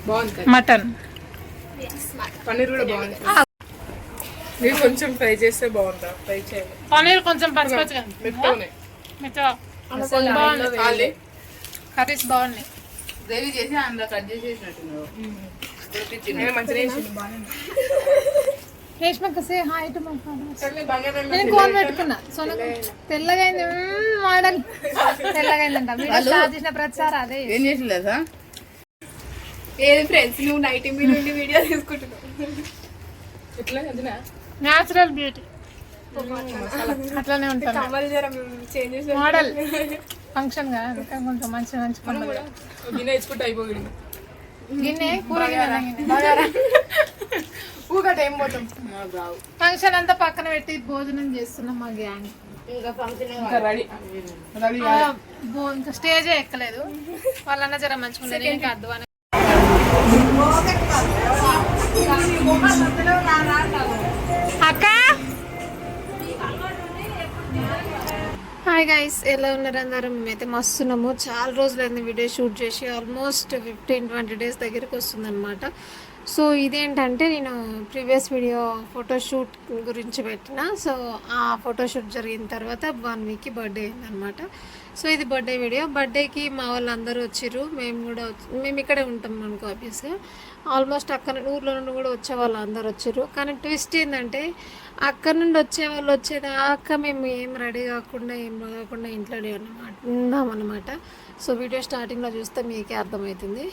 బాగుంది మటన్ పన్నీర్ కూడా బాగుంది. మీరు కొంచెం ఫ్రై చేస్తే బాగుందా? ఫ్రై చేయాలి. పన్నీర్ కొంచెం పచ్చిపచ్చిగా బాగుంది. కర్రీస్ బాగున్నాయి. గ్రేవీ చేసి అందులో కట్ చేసేసినట్టున్నావు. నేను కోన్ పెట్టుకున్నా తెల్లగా మోడల్ తెల్లగా చేసిన ప్రతిసారి అదే ఏం చేసిందా? ఏది ఫ్రెండ్స్ నువ్వు నైట్ మీ నుండి వీడియో తీసుకుంటున్నావు. న్యాచురల్ బ్యూటీ అట్లానే ఉంటాను. మోడల్ ఫంక్షన్ గా కొంచెం మంచి మంచి గిన్నె ఇచ్చుకుంటే అయిపోయింది. గిన్నె కూర ఊగట ఏం పోతాం. ఫంక్షన్ అంతా పక్కన పెట్టి భోజనం చేస్తున్నాం మా గ్యాంగ్. ఇంకా స్టేజే ఎక్కలేదు. వాళ్ళన్న జర మంచిగా ఇంకా అద్వాన అక్క. హాయ్ గైస్, ఎలా ఉన్నారు అందరూ? మేమైతే మస్తున్నాము. చాలా రోజులైంది వీడియో షూట్ చేసి. ఆల్మోస్ట్ 15-20 డేస్ దగ్గరికి వస్తుంది అనమాట. సో ఇదేంటంటే నేను ప్రీవియస్ వీడియో ఫోటోషూట్ గురించి పెట్టిన. సో ఆ ఫోటోషూట్ జరిగిన తర్వాత 1 వీక్కి బర్త్డే అయిందనమాట. సో ఇది బర్త్డే వీడియో. బర్త్డేకి మా వాళ్ళు అందరూ వచ్చిర్రు. మేము ఇక్కడే ఉంటాం అనుకో ఆబ్వియస్గా. ఆల్మోస్ట్ అక్కడ ఊర్లో నుండి కూడా వచ్చే వాళ్ళు అందరు వచ్చిర్రు. కానీ ట్విస్ట్ ఏంటంటే అక్కడ నుండి వచ్చే వాళ్ళు వచ్చేదాకా మేము ఏం రెడీ కాకుండా ఇంట్లోనే ఉన్నామన్నమాట. సో వీడియో స్టార్టింగ్లో చూస్తే మీకే అర్థమవుతుంది.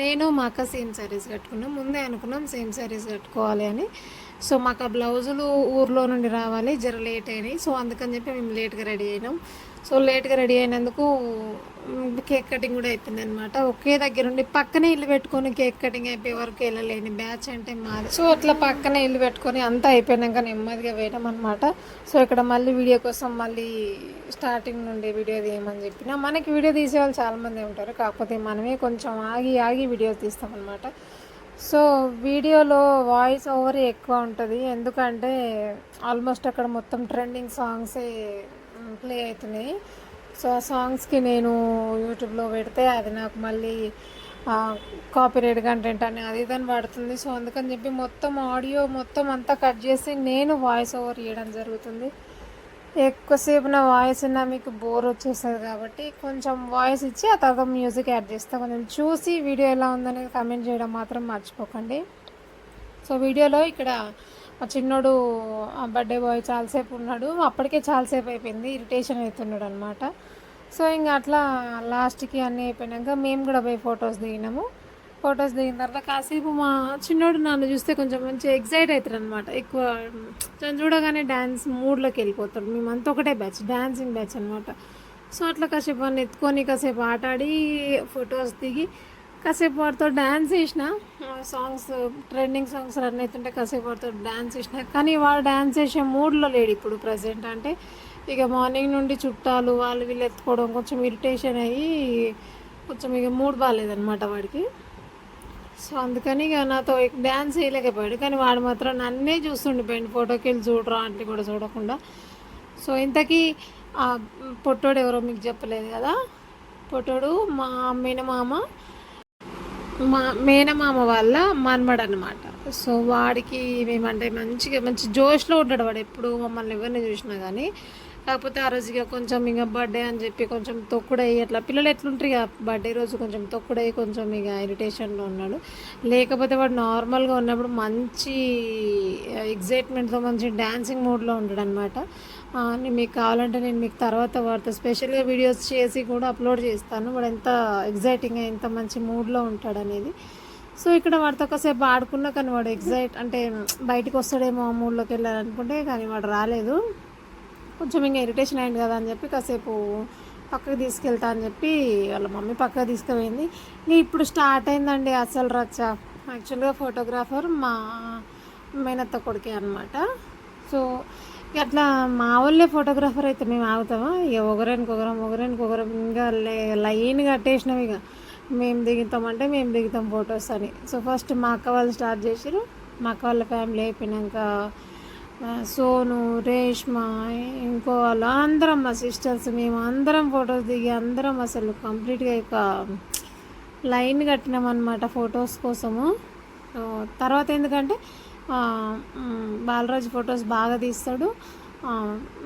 నేను మా అక్క సేమ్ శారీస్ కట్టుకున్నాం. ముందే అనుకున్నాం సేమ్ శారీస్ కట్టుకోవాలి అని. సో మాకు ఆ బ్లౌజులు ఊర్లో నుండి రావాలి, జర లేట్ అయినాయి. సో అందుకని చెప్పి మేము లేట్గా రెడీ అయినాం. సో లేట్గా రెడీ అయినందుకు కేక్ కటింగ్ కూడా అయిపోయింది అనమాట. ఒకే దగ్గర ఉండి పక్కనే ఇల్లు పెట్టుకొని కేక్ కటింగ్ అయిపోయే వరకు వెళ్ళలేని బ్యాచ్ అంటే మాది. సో అట్లా పక్కనే ఇల్లు పెట్టుకొని అంతా అయిపోయినాక నెమ్మదిగా వేయడం అనమాట. సో ఇక్కడ మళ్ళీ వీడియో కోసం మళ్ళీ స్టార్టింగ్ నుండి వీడియో తీయమని చెప్పిన. మనకి వీడియో తీసే వాళ్ళు చాలామంది ఉంటారు, కాకపోతే మనమే కొంచెం ఆగి వీడియో తీస్తామన్నమాట. సో వీడియోలో వాయిస్ ఓవర్ ఎక్కువ ఉంటుంది, ఎందుకంటే ఆల్మోస్ట్ అక్కడ మొత్తం ట్రెండింగ్ సాంగ్సే ప్లే అవుతున్నాయి. సో ఆ సాంగ్స్కి నేను యూట్యూబ్లో పెడితే అది నాకు మళ్ళీ కాపీరైట్ కంటెంట్ అని అది ఇదని పడుతుంది. సో అందుకని చెప్పి మొత్తం ఆడియో మొత్తం అంతా కట్ చేసి నేను వాయిస్ ఓవర్ ఇవ్వడం జరుగుతుంది. ఎక్కువసేపు నా వాయిస్ ఉన్నా మీకు బోర్ వచ్చేస్తుంది కాబట్టి కొంచెం వాయిస్ ఇచ్చి ఆ తర్వాత మ్యూజిక్ యాడ్ చేస్తాను. కొంచెం చూసి వీడియో ఎలా ఉందనేది కమెంట్ చేయడం మాత్రం మర్చిపోకండి. సో వీడియోలో ఇక్కడ మా చిన్నోడు బర్త్డే బాయ్ చాలాసేపు ఉన్నాడు. అప్పటికే చాలాసేపు అయిపోయింది, ఇరిటేషన్ అవుతున్నాడు అనమాట. సో ఇంకా అట్లా లాస్ట్కి అన్నీ అయిపోయినాక మేము కూడా పోయి ఫొటోస్ దిగినాము. ఫొటోస్ దిగిన తర్వాత కాసేపు మా చిన్నోడు నన్ను చూస్తే కొంచెం మంచిగా ఎగ్జైట్ అవుతాడు అనమాట. ఎక్కువ చూడగానే డ్యాన్స్ మూడ్లోకి వెళ్ళిపోతాడు. మేమంతా ఒకటే బ్యాచ్, డ్యాన్సింగ్ బ్యాచ్ అనమాట. సో అట్లా కాసేపు వాడిని ఎత్తుకొని కాసేపు ఆటాడి ఫొటోస్ దిగి కాసేపు వాడితో డ్యాన్స్ చేసిన. సాంగ్స్ ట్రెండింగ్ సాంగ్స్ రన్ అవుతుంటే కాసేపు వాడితో డ్యాన్స్ చేసిన. కానీ వాడు డ్యాన్స్ చేసే మూడ్లో లేడు ఇప్పుడు ప్రజెంట్. అంటే ఇక మార్నింగ్ నుండి చుట్టాలు వాళ్ళు వీళ్ళు ఎత్తుకోవడం కొంచెం ఇరిటేషన్ అయ్యి కొంచెం ఇక మూడ్ బాగాలేదనమాట వాడికి. సో అందుకని ఇక నాతో డ్యాన్స్ చేయలేకపోయాడు. కానీ వాడు మాత్రం నన్నే చూస్తుండిపోయాడు, ఫోటోకి వెళ్ళి చూడరా అంటే కూడా చూడకుండా. సో ఇంతకీ పొట్టోడు ఎవరో మీకు చెప్పలేదు కదా. పొట్టోడు మా మేనమామ వాళ్ళ మనమడు అనమాట. సో వాడికి మేమంటే మంచి జోష్లో ఉంటాడు వాడు. ఎప్పుడు మమ్మల్ని ఎవరిని చూసినా కానీ. కాకపోతే ఆ రోజు ఇక కొంచెం ఇక బర్త్డే అని చెప్పి కొంచెం తొక్కుడయ్యి అట్లా పిల్లలు ఎట్లుంటారు ఇక బర్త్డే రోజు కొంచెం తొక్కుడయ్యి కొంచెం ఇక ఇరిటేషన్లో ఉన్నాడు. లేకపోతే వాడు నార్మల్గా ఉన్నప్పుడు మంచి ఎగ్జైట్మెంట్తో మంచి డ్యాన్సింగ్ మూడ్లో ఉంటాడు అనమాట. మీకు కావాలంటే నేను మీకు తర్వాత వాడితో స్పెషల్గా వీడియోస్ చేసి కూడా అప్లోడ్ చేస్తాను, వాడు ఎంత ఎగ్జైటింగ్గా ఎంత మంచి మూడ్లో ఉంటాడు అనేది. సో ఇక్కడ వాడితో కాసేపు ఆడుకున్నా కానీ వాడు అంటే బయటకు వస్తాడేమో ఆ మూడ్లోకి వెళ్ళాలనుకుంటే కానీ వాడు రాలేదు. కొంచెం ఇంకా ఇరిటేషన్ అయింది కదా అని చెప్పి కాసేపు పక్కకు తీసుకెళ్తా అని చెప్పి వాళ్ళ మమ్మీ పక్కకు తీసుకుపోయింది. ఇప్పుడు స్టార్ట్ అయిందండి అసలు రచ్చ. యాక్చువల్గా ఫోటోగ్రాఫర్ మా మేనత్త కొడుకే అనమాట. సో అట్లా మా వాళ్ళే ఫోటోగ్రాఫర్ అయితే మేము ఆగుతామా? ఇక ఒకరానికి ఇంకా లైన్ కట్టేసినాం. ఇక మేము దిగుతామంటే మేము దిగుతాం ఫొటోస్ అని. సో ఫస్ట్ మా అక్క వాళ్ళు స్టార్ట్ చేసారు. మా అక్క వాళ్ళ ఫ్యామిలీ అయిపోయినాక సోను, రేష్మ, ఇంకో వాళ్ళు అందరం మా సిస్టర్స్ మేము అందరం ఫొటోస్ దిగి అందరం అసలు కంప్లీట్గా ఇక లైన్ కట్టినాం అనమాట ఫొటోస్ కోసము. తర్వాత ఎందుకంటే బాలరాజు ఫొటోస్ బాగా తీస్తాడు,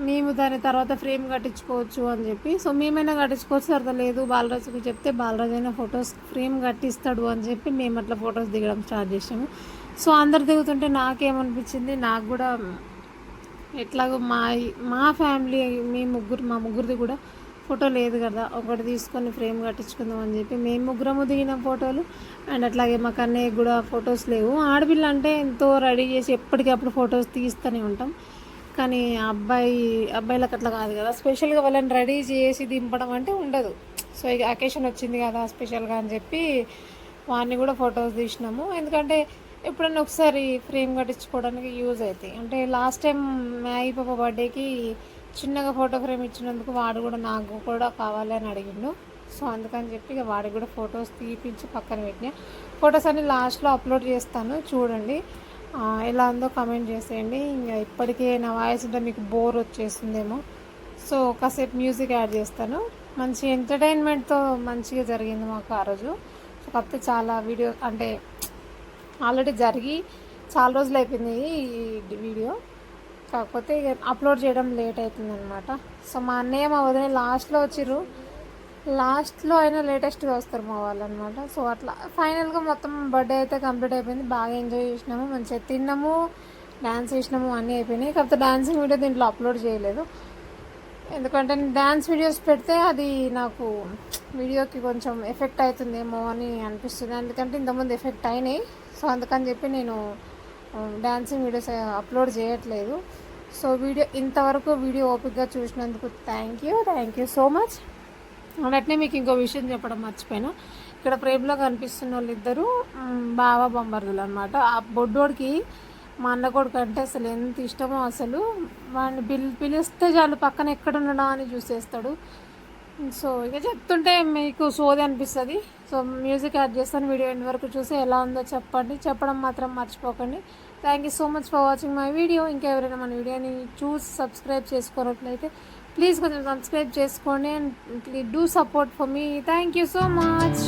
మేము దాని తర్వాత ఫ్రేమ్ కట్టించుకోవచ్చు అని చెప్పి. సో మేమైనా కట్టించుకోవచ్చు, తర్వాత లేదు బాలరాజుకి చెప్తే బాలరాజు అయినా ఫొటోస్ ఫ్రేమ్ కట్టిస్తాడు అని చెప్పి మేము అట్లా ఫొటోస్ దిగడం స్టార్ట్ చేసాము. సో అందరు దిగుతుంటే నాకేమనిపించింది, నాకు కూడా ఎట్లాగో మా ఫ్యామిలీ మా ముగ్గురిది కూడా ఫోటో లేదు కదా, ఒకటి తీసుకొని ఫ్రేమ్ కట్టించుకుందాం అని చెప్పి మేము ముగ్గురము దిగిన ఫోటోలు. అండ్ అట్లాగే మా కన్నయ్య కూడా ఫొటోస్ లేవు. ఆడపిల్ల అంటే ఎంతో రెడీ చేసి ఎప్పటికప్పుడు ఫొటోస్ తీస్తూనే ఉంటాం, కానీ అబ్బాయిలకు అట్లా కాదు కదా, స్పెషల్గా వాళ్ళని రెడీ చేసి దింపడం అంటే ఉండదు. సో ఇక అకేషన్ వచ్చింది కదా స్పెషల్గా అని చెప్పి వాడిని కూడా ఫొటోస్ తీసినాము. ఎందుకంటే ఎప్పుడైనా ఒకసారి ఫ్రేమ్ కట్టించుకోవడానికి యూజ్ అవుతాయి. అంటే లాస్ట్ టైం మ్యాగీ పాప బర్త్డేకి చిన్నగా ఫోటో ఫ్రేమ్ ఇచ్చినందుకు వాడు కూడా నాకు కూడా కావాలి అని అడిగిండు. సో అందుకని చెప్పి ఇక వాడికి కూడా ఫొటోస్ తీపించి పక్కన పెట్టినా. ఫొటోస్ అన్ని లాస్ట్లో అప్లోడ్ చేస్తాను, చూడండి. ఎలా ఉందో కామెంట్ చేసేయండి. ఇంకా ఇప్పటికే నా వాయిస్ ఉంటే మీకు బోర్ వచ్చేస్తుందేమో, సో కాసేపు మ్యూజిక్ యాడ్ చేస్తాను. మంచి ఎంటర్టైన్మెంట్తో మంచిగా జరిగింది మాకు ఆ రోజు. సో కాకపోతే చాలా వీడియో అంటే ఆల్రెడీ జరిగి చాలా రోజులు అయిపోయింది ఈ వీడియో, కాకపోతే ఇక అప్లోడ్ చేయడం లేట్ అవుతుంది అనమాట. సో మా అన్నయ్య మా వదిన లాస్ట్లో వచ్చిర్రు, లాస్ట్లో అయినా లేటెస్ట్గా వస్తారు మా వాళ్ళు అనమాట. సో అట్లా ఫైనల్గా మొత్తం బర్త్డే అయితే కంప్లీట్ అయిపోయింది. బాగా ఎంజాయ్ చేసినాము, మంచిగా తిన్నాము, డ్యాన్స్ చేసినాము, అన్నీ అయిపోయినాయి. కాకపోతే డాన్సింగ్ వీడియో దీంట్లో అప్లోడ్ చేయలేదు, ఎందుకంటే నేను డ్యాన్స్ వీడియోస్ పెడితే అది నాకు వీడియోకి కొంచెం ఎఫెక్ట్ అవుతుందేమో అని అనిపిస్తుంది. ఎందుకంటే ఇంతకుముందు ఎఫెక్ట్ అయినాయి. సో అందుకని చెప్పి నేను డాన్సింగ్ వీడియోస్ అప్లోడ్ చేయట్లేదు. సో ఇంతవరకు వీడియో ఓపిక్గా చూసినందుకు థ్యాంక్ యూ సో మచ్. అన్నట్నే మీకు ఇంకో విషయం చెప్పడం మర్చిపోయినా, ఇక్కడ ఫ్రేమ్లో కనిపిస్తున్న వాళ్ళు ఇద్దరు బావ బొమ్మర్దులు అనమాట. ఆ బొడ్డోడికి మా అన్న కొడుకు అంటే అసలు ఎంత ఇష్టమో, అసలు వాడిని పిలిస్తే చాలు పక్కన ఎక్కడ ఉండడా అని చూసేస్తాడు. సో ఇక చెప్తుంటే మీకు సోది అనిపిస్తుంది. సో మ్యూజిక్ యాడ్ చేస్తాను, వీడియో ఎండ్ వరకు చూసి ఎలా ఉందో చెప్పండి, చెప్పడం మాత్రం మర్చిపోకండి. Thank you so much for watching my video. ఇంకా ఎవరైనా మన వీడియోని చూసి సబ్స్క్రైబ్ చేసుకున్నట్లయితే ప్లీజ్ కొంచెం సబ్స్క్రైబ్ చేసుకోండి and please do support for me. Thank you so much.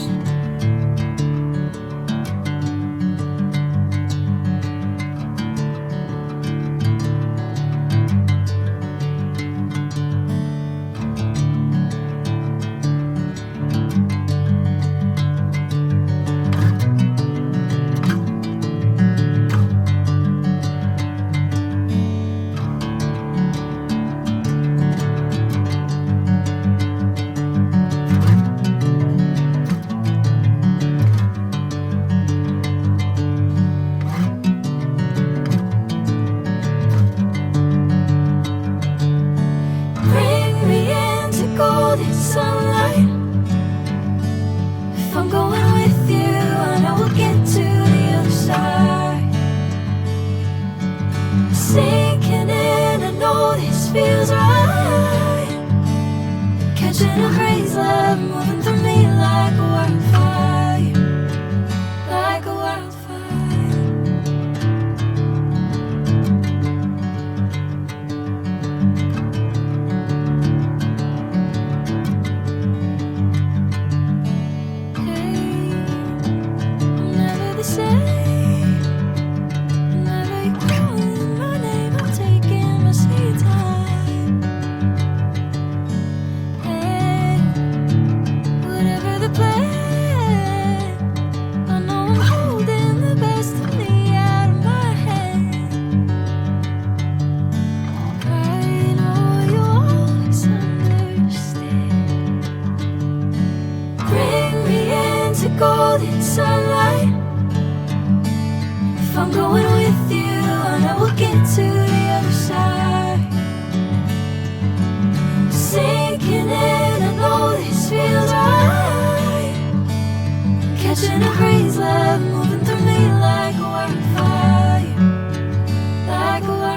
Sinking in, I know this feels right. Catching a crazy love moving through me like a wildfire, like a wildfire. Hey, I'm never the same. Golden sunlight. If I'm going with you, I know we'll get to the other side. Sinking in, I know this feels right. Catching a crazy love moving through me like a wildfire, like a wildfire.